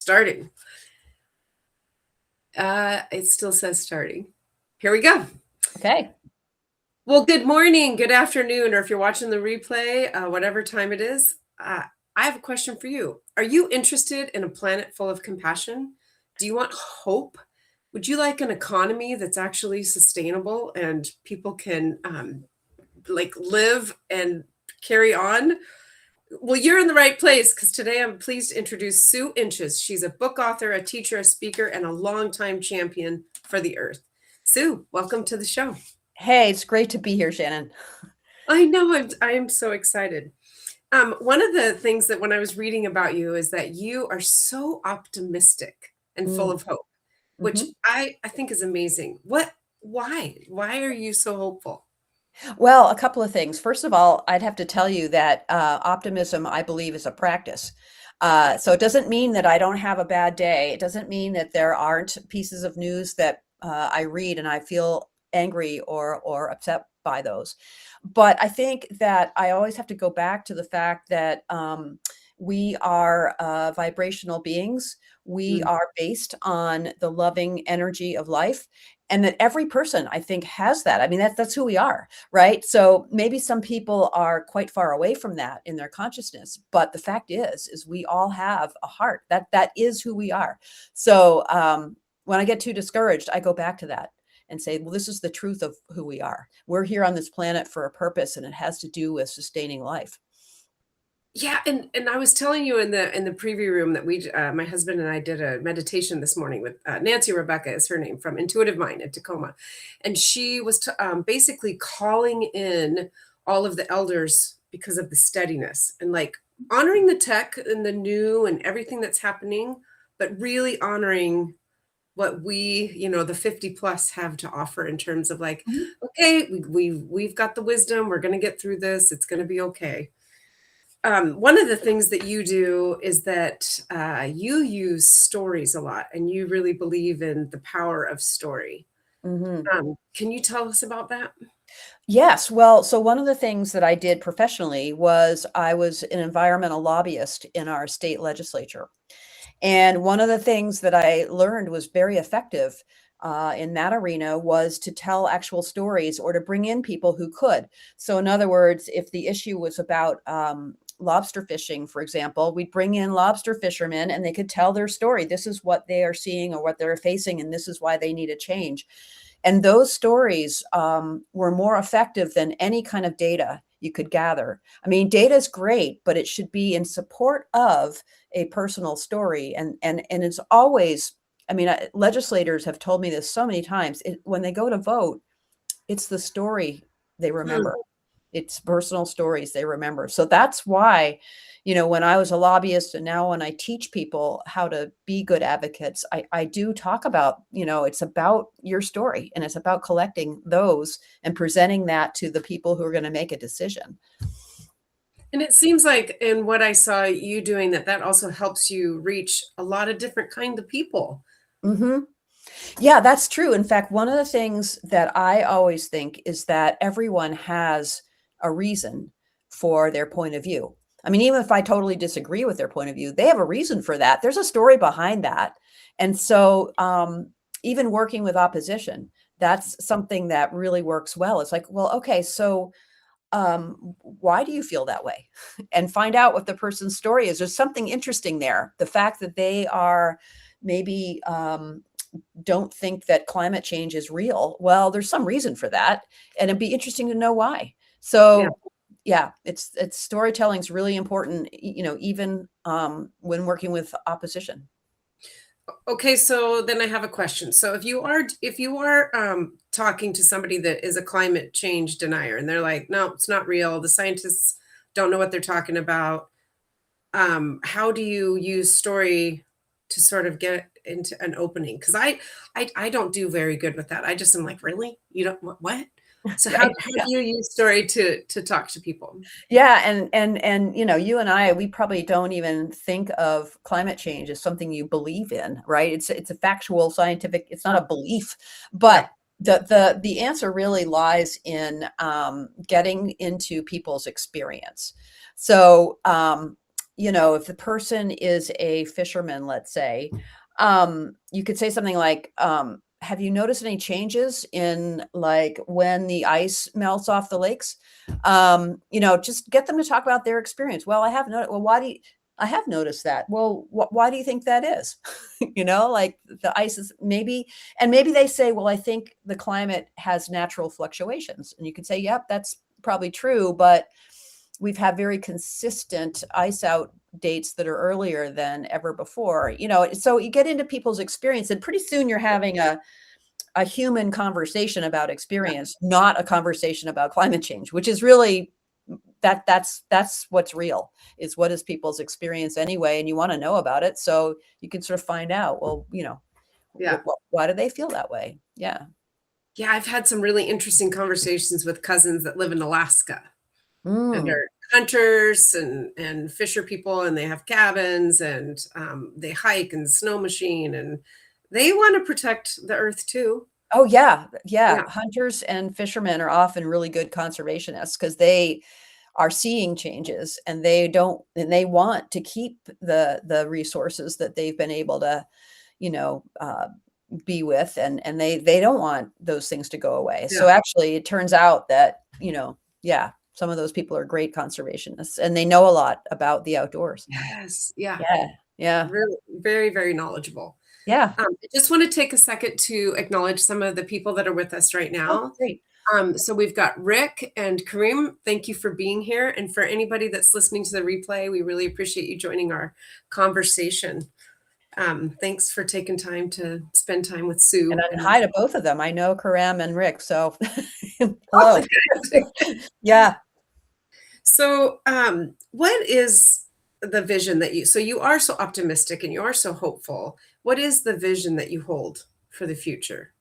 Starting. It still says starting. Here we go. Okay. Well, good morning, good afternoon, or if you're watching the replay, whatever time it is, I have a question for you. Are you interested in a planet full of compassion? Do you want hope? Would you like an economy that's actually sustainable and people can live and carry on? Well, you're in the right place because today I'm pleased to introduce Sue Inches. She's a book author, a teacher, a speaker, and a longtime champion for the earth. Sue, welcome to the show. Hey, it's great to be here, Shannon. I know, I'm so excited. One of the things that when I was reading about you is that you are so optimistic and full of hope, which Mm-hmm. I think is amazing. Why are you so hopeful? Well, a couple of things. First of all, I'd have to tell you that optimism, I believe, is a practice. So it doesn't mean that I don't have a bad day. It doesn't mean that there aren't pieces of news that I read and I feel angry or upset by those. But I think that I always have to go back to the fact that we are vibrational beings. We Mm. are based on the loving energy of life. And that every person, I think, has that. I mean, that's who we are, right? So maybe some people are quite far away from that in their consciousness, but the fact is we all have a heart. That is who we are. So when I get too discouraged, I go back to that and say, well, this is the truth of who we are. We're here on this planet for a purpose, and it has to do with sustaining life. Yeah, and I was telling you in the preview room that my husband and I did a meditation this morning with Nancy Rebecca is her name from Intuitive Mind in Tacoma, and she was basically calling in all of the elders because of the steadiness and like honoring the tech and the new and everything that's happening, but really honoring what the 50 plus have to offer in terms of like, Mhm. okay, we've got the wisdom, we're going to get through this, it's going to be okay. One of the things that you do is that you use stories a lot and you really believe in the power of story. Mhm. Can you tell us about that? Yes. Well, so one of the things that I did professionally was I was an environmental lobbyist in our state legislature. And one of the things that I learned was very effective in that arena was to tell actual stories or to bring in people who could. So, in other words, if the issue was about lobster fishing, for example, we'd bring in lobster fishermen and they could tell their story. This is what they are seeing or what they're facing, and this is why they need a change. And those stories were more effective than any kind of data you could gather. I mean, data is great, but it should be in support of a personal story. And it's always, I mean, legislators have told me this so many times. When they go to vote, it's the story they Hmm. remember. It's personal stories they remember. So that's why, when I was a lobbyist and now when I teach people how to be good advocates, I do talk about, it's about your story and it's about collecting those and presenting that to the people who are going to make a decision. And it seems like in what I saw you doing that also helps you reach a lot of different kind of people. Hmm. Yeah, that's true. In fact, one of the things that I always think is that everyone has a reason for their point of view. I mean, even if I totally disagree with their point of view, they have a reason for that. There's a story behind that. And so, even working with opposition, that's something that really works well. It's like, well, okay, so why do you feel that way? And find out what the person's story is. There's something interesting there. The fact that they are maybe don't think that climate change is real. Well, there's some reason for that, and it'd be interesting to know why. Yeah. So, yeah, it's storytelling is really important. Even when working with opposition. Okay, so then I have a question. So if you are talking to somebody that is a climate change denier and they're like, no, it's not real. The scientists don't know what they're talking about. How do you use story to sort of get into an opening? Because I don't do very good with that. I just am like, really? You don't what? So how Right. do you use story to talk to people? Yeah, and you and I, we probably don't even think of climate change as something you believe in, right? It's a factual, scientific. It's not a belief, Yeah. but the answer really lies in getting into people's experience. So if the person is a fisherman, let's say, you could say something like, have you noticed any changes in like when the ice melts off the lakes? Just get them to talk about their experience. Well, I have noticed. Well, I have noticed that. Well, why do you think that is? Like the ice is maybe they say, well, I think the climate has natural fluctuations. And you could say, yep, that's probably true, but we've had very consistent ice out dates that are earlier than ever before. So you get into people's experience, and pretty soon you're having a human conversation about Yeah. experience, not a conversation about climate change, which is really that's what's real, is what is people's experience anyway, and you want to know about it so you can sort of find out, well, Yeah. why do they feel that way? Yeah. Yeah, I've had some really interesting conversations with cousins that live in Alaska, and Mm. they're hunters and fisher people, and they have cabins, and they hike and snow machine, and they want to protect the earth too. Oh, yeah, yeah. Yeah, Hunters and fishermen are often really good conservationists because they are seeing changes, and they want to keep the resources that they've been able to, you know, uh, be with, and they don't want those things to go away. So yeah, actually, it turns out that, yeah, some of those people are great conservationists, and they know a lot about the outdoors. yes, yeah, Yeah, yeah, really, very, very knowledgeable. yeah. I just want to take a second to acknowledge some of the people that are with us right Oh, now. great. So we've got Rick and Kareem. Thank you for being here. And for anybody that's listening to the replay, we really appreciate you joining our conversation. Thanks for taking time to spend time with And Sue. then And hi to both of them. I know Karam and Rick, so oh, hello. Yeah. so, what is the vision that so you are so optimistic and you are so hopeful. What is the vision that you hold for the future?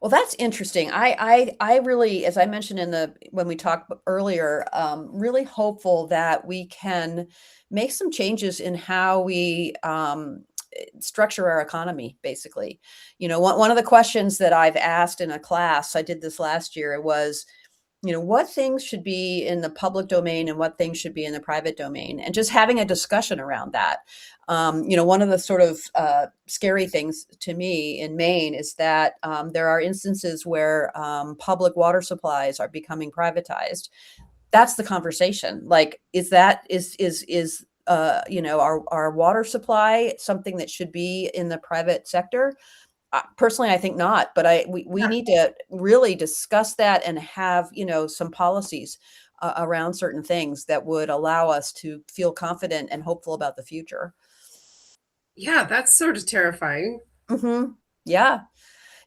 Well, that's interesting. I really, as I mentioned when we talked earlier, really hopeful that we can make some changes in how we structure our economy. Basically, one of the questions that I've asked in a class, I did this last year, was, what things should be in the public domain and what things should be in the private domain, and just having a discussion around that. One of the sort of scary things to me in Maine is that there are instances where public water supplies are becoming privatized. That's the conversation. Like, our water supply something that should be in the private sector? Personally, I think not, but we Yeah. need to really discuss that and have, some policies around certain things that would allow us to feel confident and hopeful about the future. Yeah, that's sort of terrifying. Mhm. Yeah.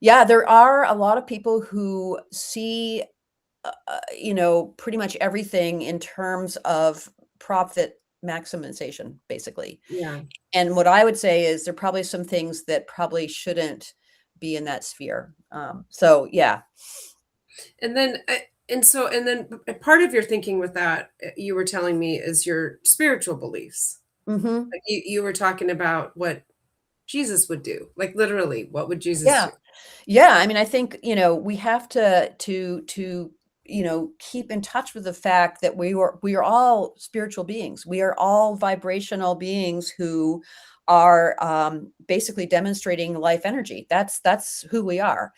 Yeah, there are a lot of people who see, pretty much everything in terms of profit maximization, basically. Yeah. And what I would say is there are probably some things that probably shouldn't be in that sphere. So yeah. And then, part of your thinking with that, you were telling me, is your spiritual beliefs. Mhm. Like you were talking about what Jesus would do. Like literally, what would Jesus Yeah. do? Yeah, I mean, I think, we have to keep in touch with the fact that we are all spiritual beings. We are all vibrational beings who are basically demonstrating life energy. That's who we are.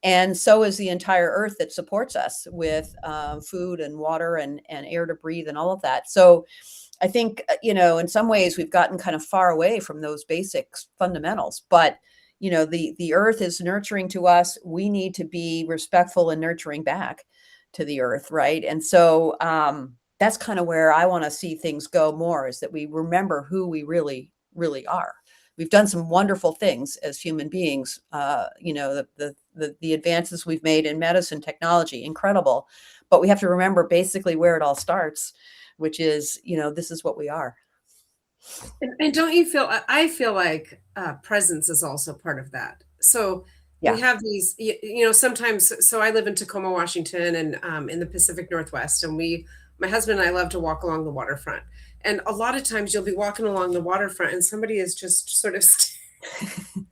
And so is the entire earth that supports us with food and water and air to breathe and all of that. So I think, in some ways we've gotten kind of far away from those basic fundamentals, but the earth is nurturing to us. We need to be respectful and nurturing back to the earth, right? And so that's kind of where I want to see things go more, is that we remember who we really, really are. We've done some wonderful things as human beings. The advances we've made in medicine, technology, incredible. But we have to remember basically where it all starts, which is, this is what we are. And don't you feel, I feel like presence is also part of that. So we Yeah. have these, sometimes, so I live in Tacoma, Washington, and in the Pacific Northwest, and my husband and I love to walk along the waterfront. And a lot of times you'll be walking along the waterfront and somebody is just sort of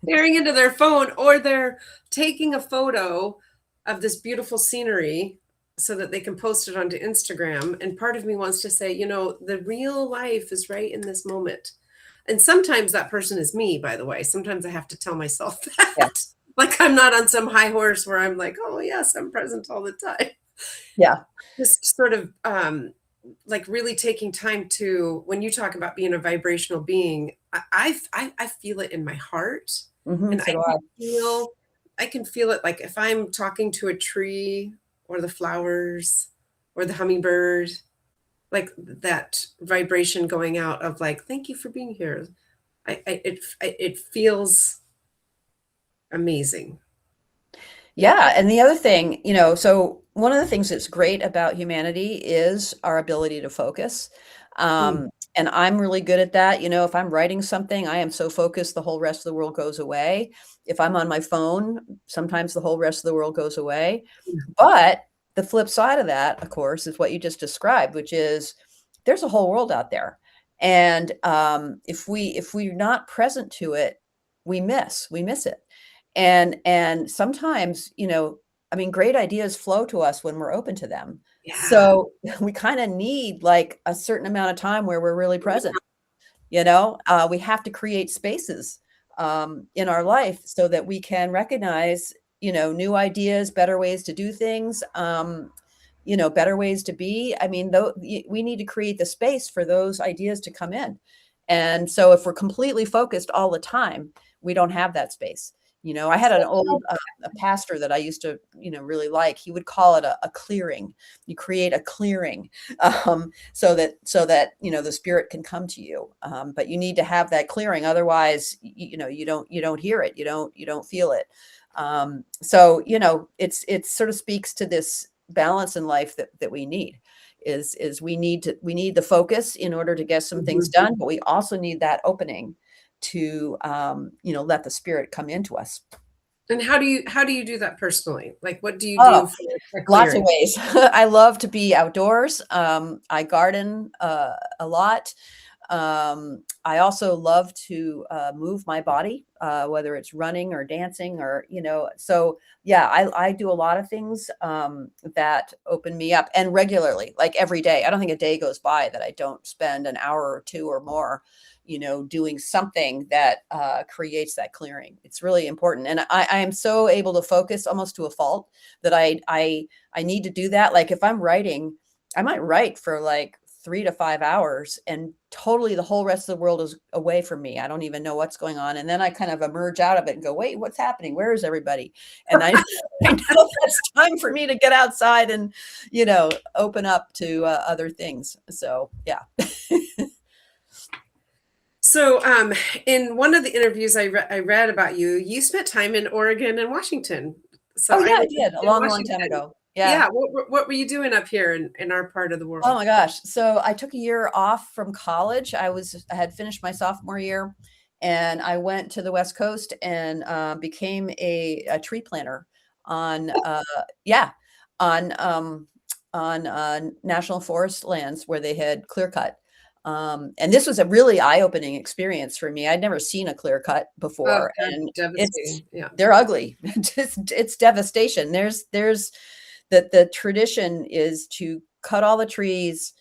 staring into their phone, or they're taking a photo of this beautiful scenery, so that they can post it onto Instagram. And part of me wants to say, the real life is right in this moment. And sometimes that person is me, by the way. Sometimes I have to tell myself Yeah. that. Like I'm not on some high horse where I'm like, oh, yes, I'm present all the time. Yeah. Just sort of like really taking time to, when you talk about being a vibrational being, I feel it in my heart. And So do I. I can feel it, like if I'm talking to a tree or the flowers or the hummingbird, like that vibration going out of like, thank you for being here. It feels amazing. Yeah. And the other thing, so one of the things that's great about humanity is our ability to focus. Mm. And I'm really good at that. If I'm writing something, I am so focused, the whole rest of the world goes away. If I'm on my phone, sometimes the whole rest of the world goes away. But the flip side of that, of course, is what you just described, which is there's a whole world out there. And if we're not present to it, we miss it. And sometimes, I mean, great ideas flow to us when we're open to them. Yeah. So we kind of need like a certain amount of time where we're really present. We have to create spaces in our life so that we can recognize, new ideas, better ways to do things, better ways to be. I mean, though we need to create the space for those ideas to come in. And so if we're completely focused all the time, we don't have that space. I had an old a pastor that I used to, really like. He would call it a clearing. You create a clearing so that the spirit can come to you. But you need to have that clearing. Otherwise, you don't hear it. You don't feel it. So it sort of speaks to this balance in life that we need. Is we need the focus in order to get some things done, but we also need that opening to let the spirit come into us. And how do you do that personally? Like, what do you Oh, do for lots of clearing? ways. I love to be outdoors. I garden a lot. I also love to move my body, whether it's running or dancing or, so yeah, I do a lot of things that open me up, and regularly, like every day. I don't think a day goes by that I don't spend an hour or two or more, doing something that creates that clearing. It's really important. And I am so able to focus almost to a fault that I need to do that. Like if I'm writing, I might write for like 3 to 5 hours and totally the whole rest of the world is away from me. I don't even know what's going on. And then I kind of emerge out of it and go, wait, what's happening? Where is everybody? And I know it's time for me to get outside and, open up to other things. So, yeah. So, in one of the interviews I read about you, you spent time in Oregon and Washington. So Oh, I yeah, I was did a in long time Washington. ago. Yeah. Yeah. What were you doing up here in our part of the Oh world? my gosh. So I took a year off from college. I had finished my sophomore year and I went to the West Coast and became a tree planter on yeah, on national forest lands where they had clear cut. And this was a really eye-opening experience for me. I'd never seen a clear cut Oh, before, that's and devastating. Yeah. they're ugly. It's devastation. There's the tradition is to cut all the trees,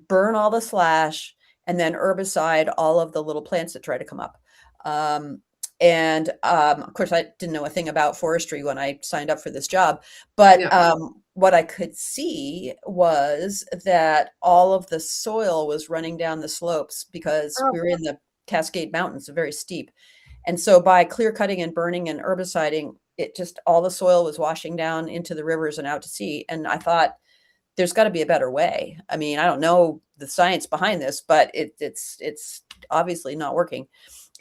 burn all the slash, and then herbicide all of the little plants that try to come up. Of course, I didn't know a thing about forestry when I signed up for this job, but Yeah. what I could see was that all of the soil was running down the slopes because Oh, we were in the Cascade Mountains, very steep. And so by clear cutting and burning and herbiciding, it just all the soil was washing down into the rivers and out to sea. And I thought, there's got to be a better way. I mean, I don't know the science behind this, but it's obviously not working.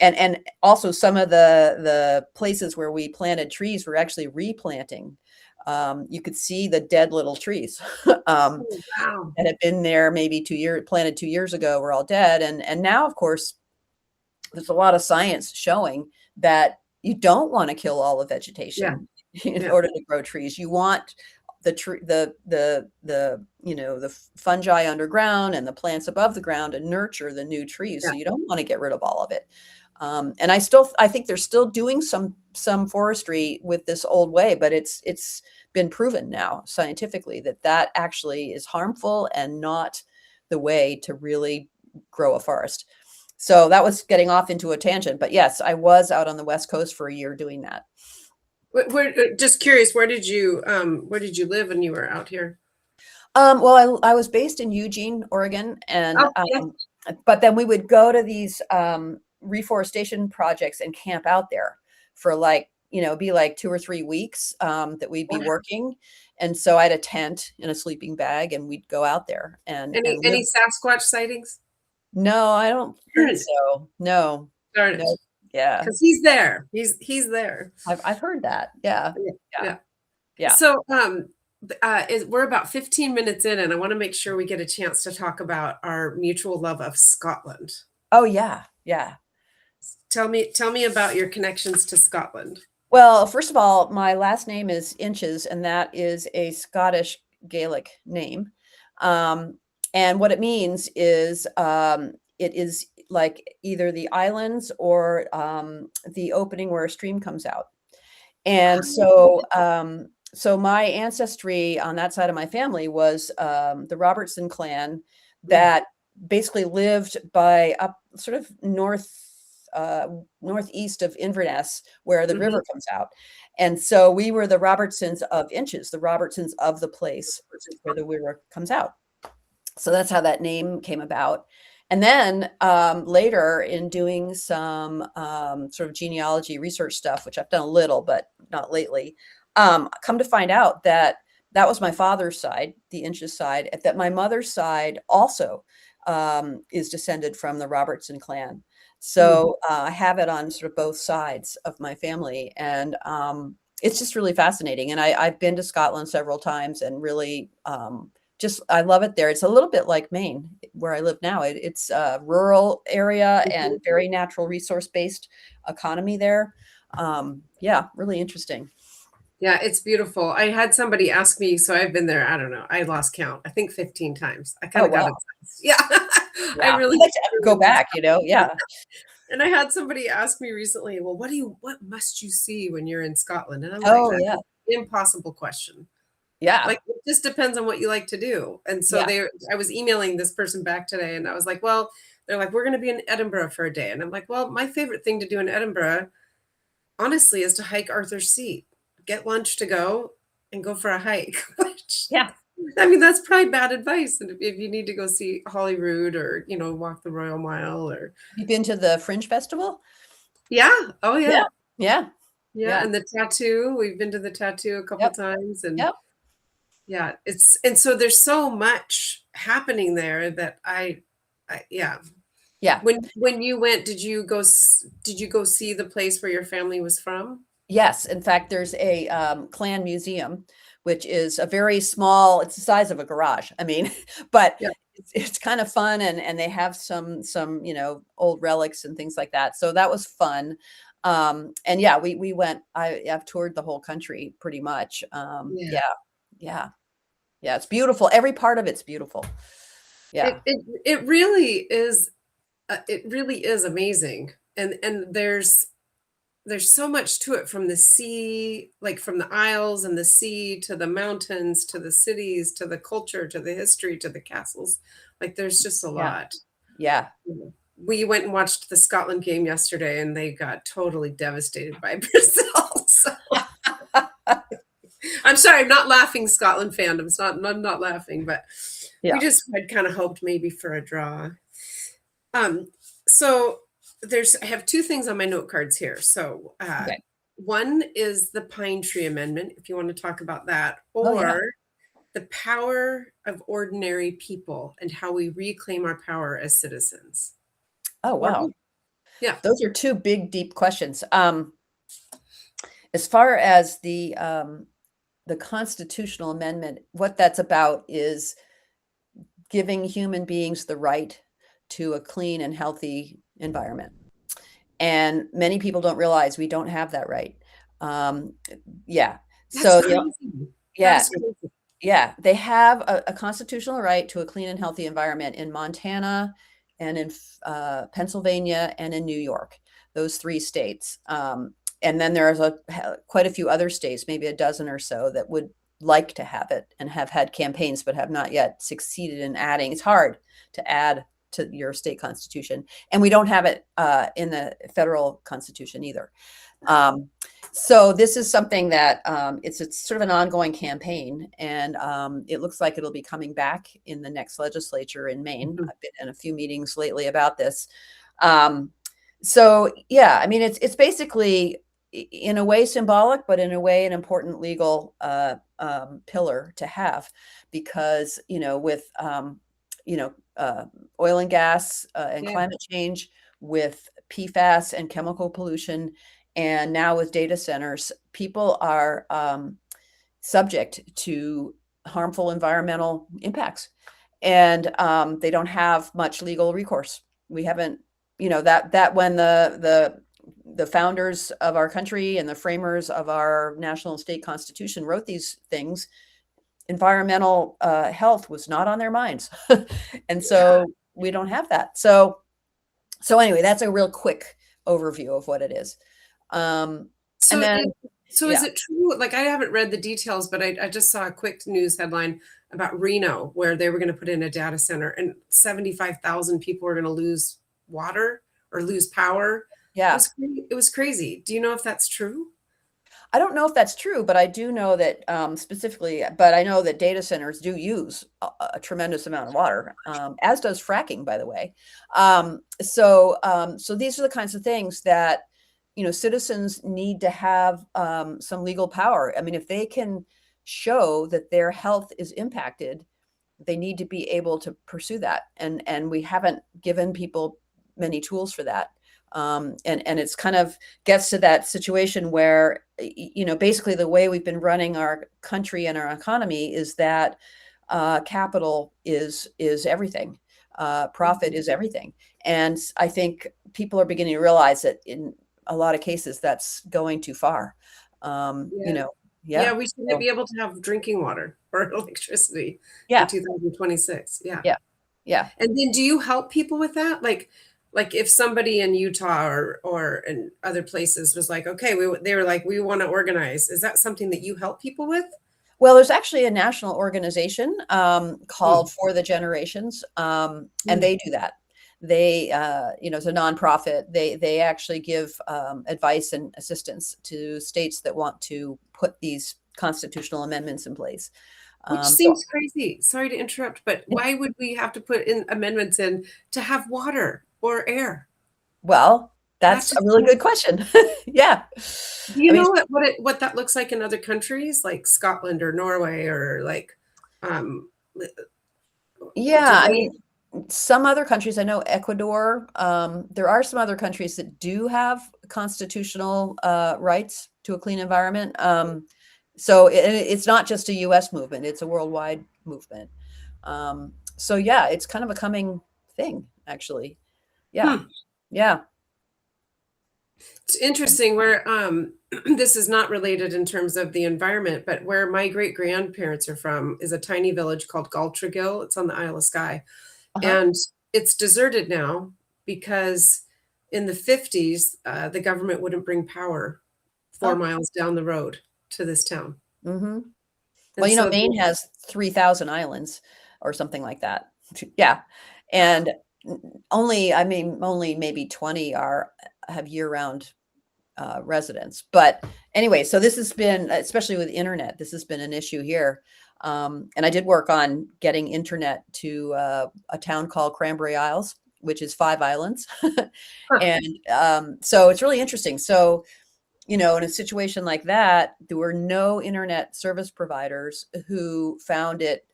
And also some of the places where we planted trees were actually replanting. You could see the dead little trees wow. that had been there maybe planted 2 years ago were all dead. And now, of course, there's a lot of science showing that you don't want to kill all the Yeah. vegetation in Yeah. order to grow trees. You want the tree, the fungi underground and the plants above the ground to nurture the new trees. Yeah. So you don't want to get rid of all of it. And I think they're still doing some forestry with this old way, but it's been proven now scientifically that that actually is harmful and not the way to really grow a forest. So that was getting off into a tangent, but yes, I was out on the West Coast for a year doing that. Just curious, where did you live when you were out here? Well, I was based in Eugene, Oregon, and Oh, yeah. but then we would go to these reforestation projects and camp out there for like, be like 2 or 3 weeks that we'd be Wow. working. And so I had a tent and a sleeping bag, and we'd go out there and Any live. Sasquatch sightings? No, I don't Darn think it. so. No, Darn it. no, yeah, Because he's there. He's there. I've heard that. Yeah, Yeah. yeah, Yeah. yeah. So, we're about 15 minutes in, and I want to make sure we get a chance to talk about our mutual love of Scotland. Oh, yeah, yeah. Tell me about your connections to Scotland. Well, first of all, my last name is Inches, and that is a Scottish Gaelic name. And what it means is it is like either the islands or the opening where a stream comes out. And so my ancestry on that side of my family was the Robertson clan that basically lived by up sort of northeast of Inverness, where the river comes out. And so we were the Robertsons of Inches, the Robertsons of the place where the river comes out. So that's how that name came about. And then later, in doing some sort of genealogy research stuff, which I've done a little, but not lately, come to find out that that was my father's side, the Inches side, that my mother's side also is descended from the Robertson clan. So I have it on sort of both sides of my family. And it's just really fascinating. And I've been to Scotland several times and really I love it there. It's a little bit like Maine, where I live now. It's a rural area and very natural resource based economy there. Yeah, really interesting. Yeah, it's beautiful. I had somebody ask me, so I've been there, I don't know, I lost count. I think 15 times. I kind Oh, of got wow. obsessed. Yeah. I Yeah. really I'd like to go back, Yeah. And I had somebody ask me recently, well, what must you see when you're in Scotland? And I'm like, Oh, that's yeah. an impossible question. Yeah. Like, it just depends on what you like to do. And so Yeah. I was emailing this person back today, and I was like, well, they're like, we're going to be in Edinburgh for a day. And I'm like, well, my favorite thing to do in Edinburgh, honestly, is to hike Arthur's Seat, get lunch to go, and go for a hike. Which, Yeah. I mean, that's probably bad advice. And if you need to go see Holyrood or, walk the Royal Mile or. You've been to the Fringe Festival? Yeah. Oh, yeah. Yeah. Yeah. Yeah. Yeah. And the tattoo, we've been to the tattoo a couple Yep. times. And Yep. yeah, and so there's so much happening there that yeah. Yeah. When you went, did you go see the place where your family was from? Yes. In fact, there's a clan museum, which is a very small, it's the size of a garage. I mean, but Yeah. it's kind of fun. And they have some, old relics and things like that. So that was fun. And yeah, we went, I've toured the whole country pretty much. Yeah. Yeah. Yeah. It's beautiful. Every part of it's beautiful. Yeah. It really is. It really is amazing. And there's so much to it, from the sea, like from the Isles and the sea, to the mountains, to the cities, to the culture, to the history, to the castles. Like, there's just a lot. Yeah. We went and watched the Scotland game yesterday, and they got totally devastated by Brazil. So. I'm sorry, I'm not laughing, Scotland fandom. I'm not laughing, but we just had kind of hoped maybe for a draw. So I have two things on my note cards here. So Okay. one is the Pine Tree Amendment, if you want to talk about that, or the power of ordinary people and how we reclaim our power as citizens. Oh, wow. Yeah. Those are two big, deep questions. As far as the constitutional amendment, what that's about is giving human beings the right to a clean and healthy environment. And many people don't realize we don't have that right. Yeah. That's crazy. Yeah. That's crazy. Yeah. They have a constitutional right to a clean and healthy environment in Montana and in Pennsylvania and in New York. those 3 states. And then there's quite a few other states, maybe a dozen or so, that would like to have it and have had campaigns, but have not yet succeeded in adding. It's hard to add to your state constitution, and we don't have it in the federal constitution either. So this is something that it's sort of an ongoing campaign, and it looks like it'll be coming back in the next legislature in Maine. I've been in a few meetings lately about this. So yeah, I mean, it's basically in a way symbolic, but in a way an important legal pillar to have, because with oil and gas and climate change, with PFAS and chemical pollution, and now with data centers, people are subject to harmful environmental impacts, and they don't have much legal recourse. We haven't, that when the founders of our country and the framers of our national and state constitution wrote these things, environmental health was not on their minds. And so we don't have that. So anyway, that's a real quick overview of what it is. So Is it true? Like, I haven't read the details, but I just saw a quick news headline about Reno, where they were going to put in a data center and 75,000 people were going to lose water or lose power. Yeah. It was crazy. Do you know if that's true? I don't know if that's true, but I do know that specifically, but I know that data centers do use a tremendous amount of water, as does fracking, by the way. So these are the kinds of things that, citizens need to have some legal power. I mean, if they can show that their health is impacted, they need to be able to pursue that. And we haven't given people many tools for that. And it's kind of gets to that situation where, basically the way we've been running our country and our economy is that capital is everything. Profit is everything. And I think people are beginning to realize that in a lot of cases that's going too far. We shouldn't be able to have drinking water or electricity in 2026. Yeah. And then do you help people with that? Like if somebody in Utah or in other places was like, okay, they were like, we want to organize. Is that something that you help people with? Well, there's actually a national organization called For the Generations, and they do that. They, it's a nonprofit. They actually give advice and assistance to states that want to put these constitutional amendments in place. Which seems crazy. Sorry to interrupt, but why would we have to put in amendments in to have water or air? Well, that's a really good question. Yeah. Do you know what that looks like in other countries, like Scotland or Norway or like? Yeah, I mean, some other countries, I know Ecuador. There are some other countries that do have constitutional rights to a clean environment. So it's not just a U.S. movement; it's a worldwide movement. So yeah, it's kind of a coming thing, actually. Yeah, yeah. It's interesting where this is not related in terms of the environment, but where my great grandparents are from is a tiny village called Galtragill. It's on the Isle of Skye, and it's deserted now because in the 50s the government wouldn't bring power 4 miles down the road to this town. Mm-hmm. Well, Maine has 3,000 islands or something like that. Yeah, and only maybe 20 have year-round residents. But anyway, so this has been, especially with internet, this has been an issue here. And I did work on getting internet to a town called Cranberry Isles, which is 5 islands. And so it's really interesting. So, in a situation like that, there were no internet service providers who found it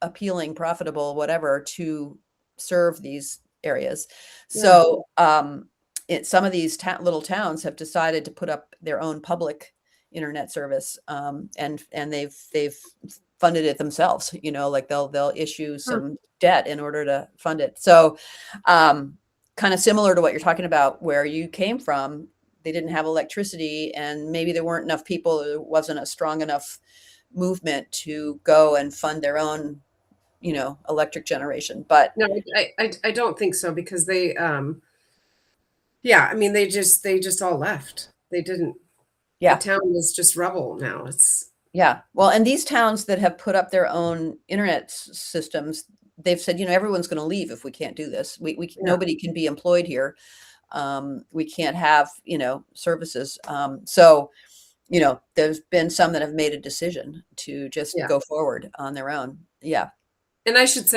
appealing, profitable, whatever, to serve these areas. So some of these little towns have decided to put up their own public internet service, and they've funded it themselves. Like they'll issue some debt in order to fund it. So kind of similar to what you're talking about, where you came from. They didn't have electricity, and maybe there weren't enough people. There wasn't a strong enough movement to go and fund their own electric generation. But no, I don't think so, because they Yeah, I mean, they just all left. They didn't. The Yeah. town is just rubble now. It's Yeah. Well, and these towns that have put up their own internet systems, they've said, everyone's going to leave if we can't do this. yeah, Nobody can be employed here. We can't have, services. So, there's been some that have made a decision to just yeah. go forward on their own. Yeah. And I shouldn't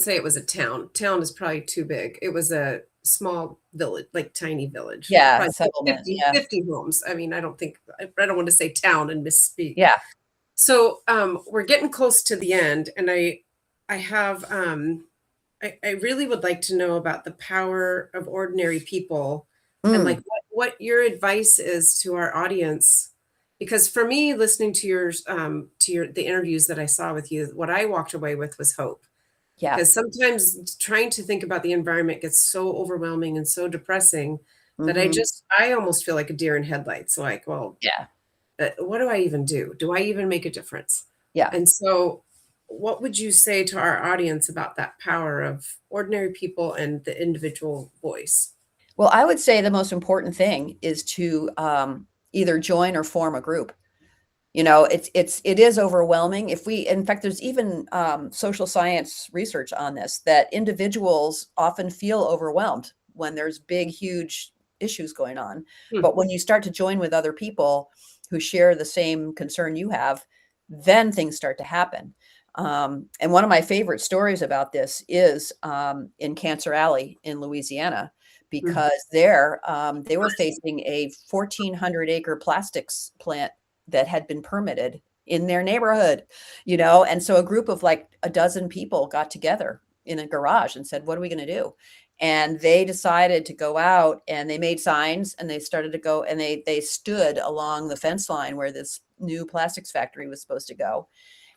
say it was a town. Town is probably too big. It was a small village, like tiny village, Yeah. probably Settlement. 50, Yeah. 50 homes. I mean, I don't want to say town and misspeak. Yeah. So we're getting close to the end, and I have I really would like to know about the power of ordinary people and like Mm, what your advice is to our audience. Because for me, listening to your the interviews that I saw with you, what I walked away with was hope. yeah. Because sometimes trying to think about the environment gets so overwhelming and so depressing that Hmm. I almost feel like a deer in headlights. Like, well, Yeah. what do I even do? Do I even make a difference? Yeah. And so, what would you say to our audience about that power of ordinary people and the individual voice? Well, I would say the most important thing is to either join or form a group. It is overwhelming. In fact, there's even social science research on this, that individuals often feel overwhelmed when there's big, huge issues going on. Hmm. But when you start to join with other people who share the same concern you have, then things start to happen. And one of my favorite stories about this is in Cancer Alley in Louisiana, Hmm. because there they were facing a 1,400-acre plastics plant that had been permitted in their neighborhood, and so a group of like a dozen people got together in a garage and said, what are we going to do? And they decided to go out, and they made signs, and they started to go, and they stood along the fence line where this new plastics factory was supposed to go.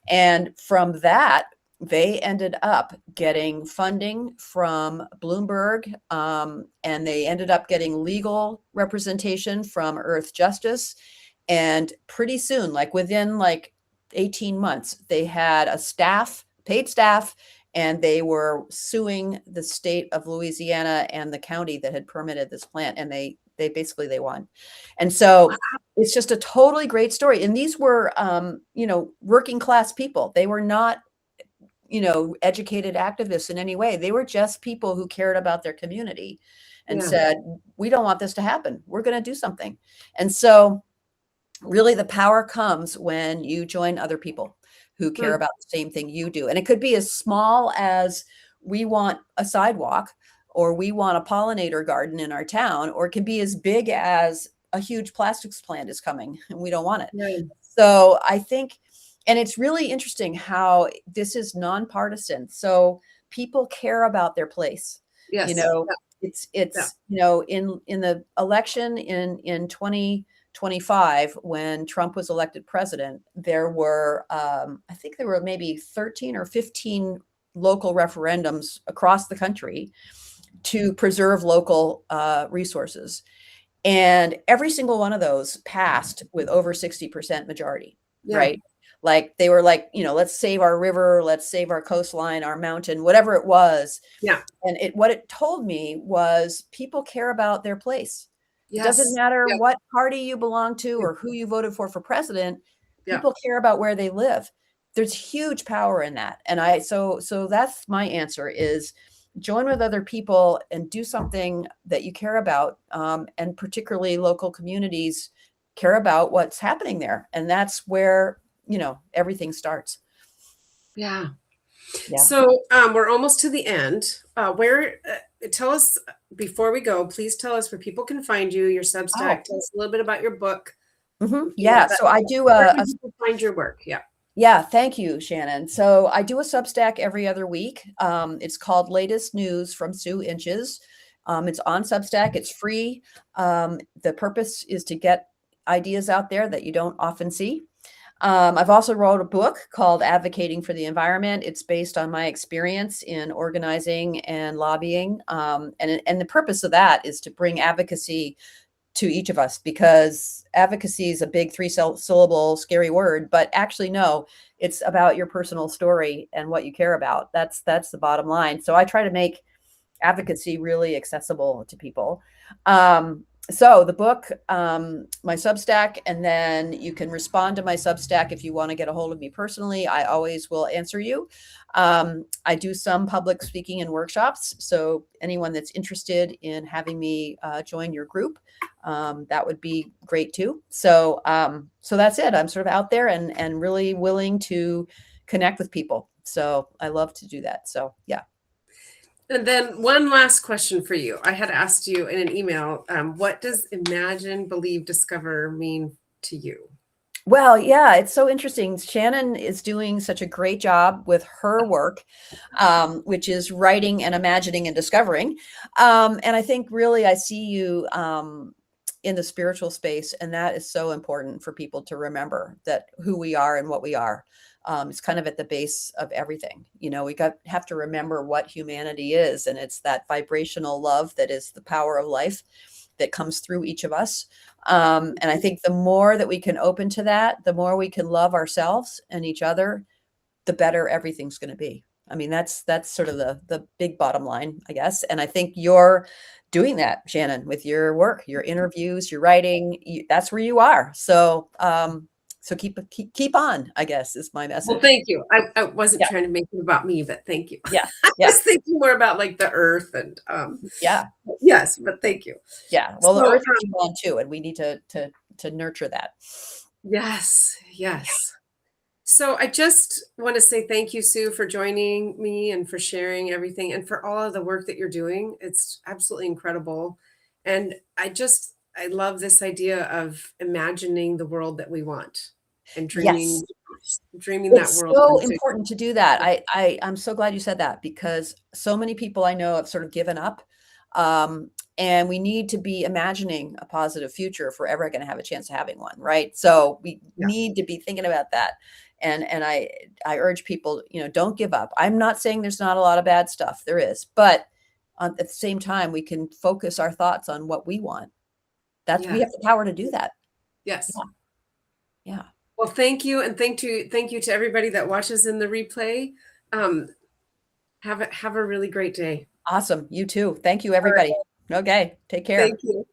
And from that, they ended up getting funding from Bloomberg, and they ended up getting legal representation from Earth Justice. And pretty soon, like within like 18 months, they had a paid staff, and they were suing the state of Louisiana and the county that had permitted this plant. And they basically they won. And so it's just a totally great story. And these were, working class people. They were not, educated activists in any way. They were just people who cared about their community and Yeah. said, we don't want this to happen. We're going to do something. And so really the power comes when you join other people who care Hmm. about the same thing you do. And it could be as small as, we want a sidewalk, or we want a pollinator garden in our town, or it can be as big as a huge plastics plant is coming and we don't want it. Yeah. So I think, and it's really interesting how this is nonpartisan. So people care about their place. You Yes. know, Yeah. Yeah. in the election in 2025, when Trump was elected president, there were I think there were maybe 13 or 15 local referendums across the country to preserve local resources. And every single one of those passed with over 60% majority, Yeah. right? Like they were like, let's save our river, let's save our coastline, our mountain, whatever it was. Yeah. And what it told me was people care about their place. It doesn't Yes. matter Yeah. what party you belong to or who you voted for president. Yeah. People care about where they live. There's huge power in that. And so that's my answer, is join with other people and do something that you care about, and particularly local communities care about what's happening there, and that's where everything starts. Yeah. Yeah. So we're almost to the end. Where tell us before we go, please tell us where people can find you, your Substack. Oh. Tell us a little bit about your book. Yeah, That, so I do where can people find your work? Yeah. yeah, thank you, Shannon. So I do a Substack every other week. It's called Latest News from Sue Inches. It's on Substack. It's free. The purpose is to get ideas out there that you don't often see. I've also wrote a book called Advocating for the Environment. It's based on my experience in organizing and lobbying. And the purpose of that is to bring advocacy to each of us, because advocacy is a big syllable, scary word, but actually, no, it's about your personal story and what you care about. That's the bottom line. So I try to make advocacy really accessible to people. So the book, my Substack, and then you can respond to my Substack if you want to get a hold of me personally. I always will answer you. I do some public speaking and workshops. So anyone that's interested in having me join your group, that would be great too. So that's it. I'm sort of out there and really willing to connect with people. So I love to do that. So yeah. And then one last question for you. I had asked you in an email, what does imagine, believe, discover mean to you? Well, yeah, it's so interesting. Shannon is doing such a great job with her work, which is writing and imagining and discovering. And I think really I see you in the spiritual space, and that is so important for people to remember that who we are and what we are. It's kind of at the base of everything. We have to remember what humanity is, and it's that vibrational love that is the power of life that comes through each of us. And I think the more that we can open to that, the more we can love ourselves and each other, the better everything's going to be. I mean, that's sort of the big bottom line, I guess. And I think you're doing that, Shannon, with your work, your interviews, your writing. That's where you are. So keep on, I guess, is my Well, message. thank you. I wasn't Yeah. trying to make it about me, but thank you. Yeah. I Yeah. was thinking more about like the earth and Yeah. yes, but thank you. Yeah. Well, the So, earth is on too, and we need to nurture that. yes, yes. So I just want to say thank you, Sue, for joining me and for sharing everything and for all of the work that you're doing. It's absolutely incredible. And I love this idea of imagining the world that we want and Yes. dreaming that It's world so into. important to do that. I'm so glad you said that because so many people I know have sort of given up. And we need to be imagining a positive future if we're ever going to have a chance of having one, right? So we Yeah. need to be thinking about that. And I urge people, don't give up. I'm not saying there's not a lot of bad stuff. There is, but at the same time, we can focus our thoughts on what we want. We Yeah. have the power to do that. Yes. Yeah. Yeah. Well, thank you. And thank you to everybody that watches in the replay. Um, have a really great day. Awesome. You too. Thank you, All right. everybody. Okay. Take care. Thank you.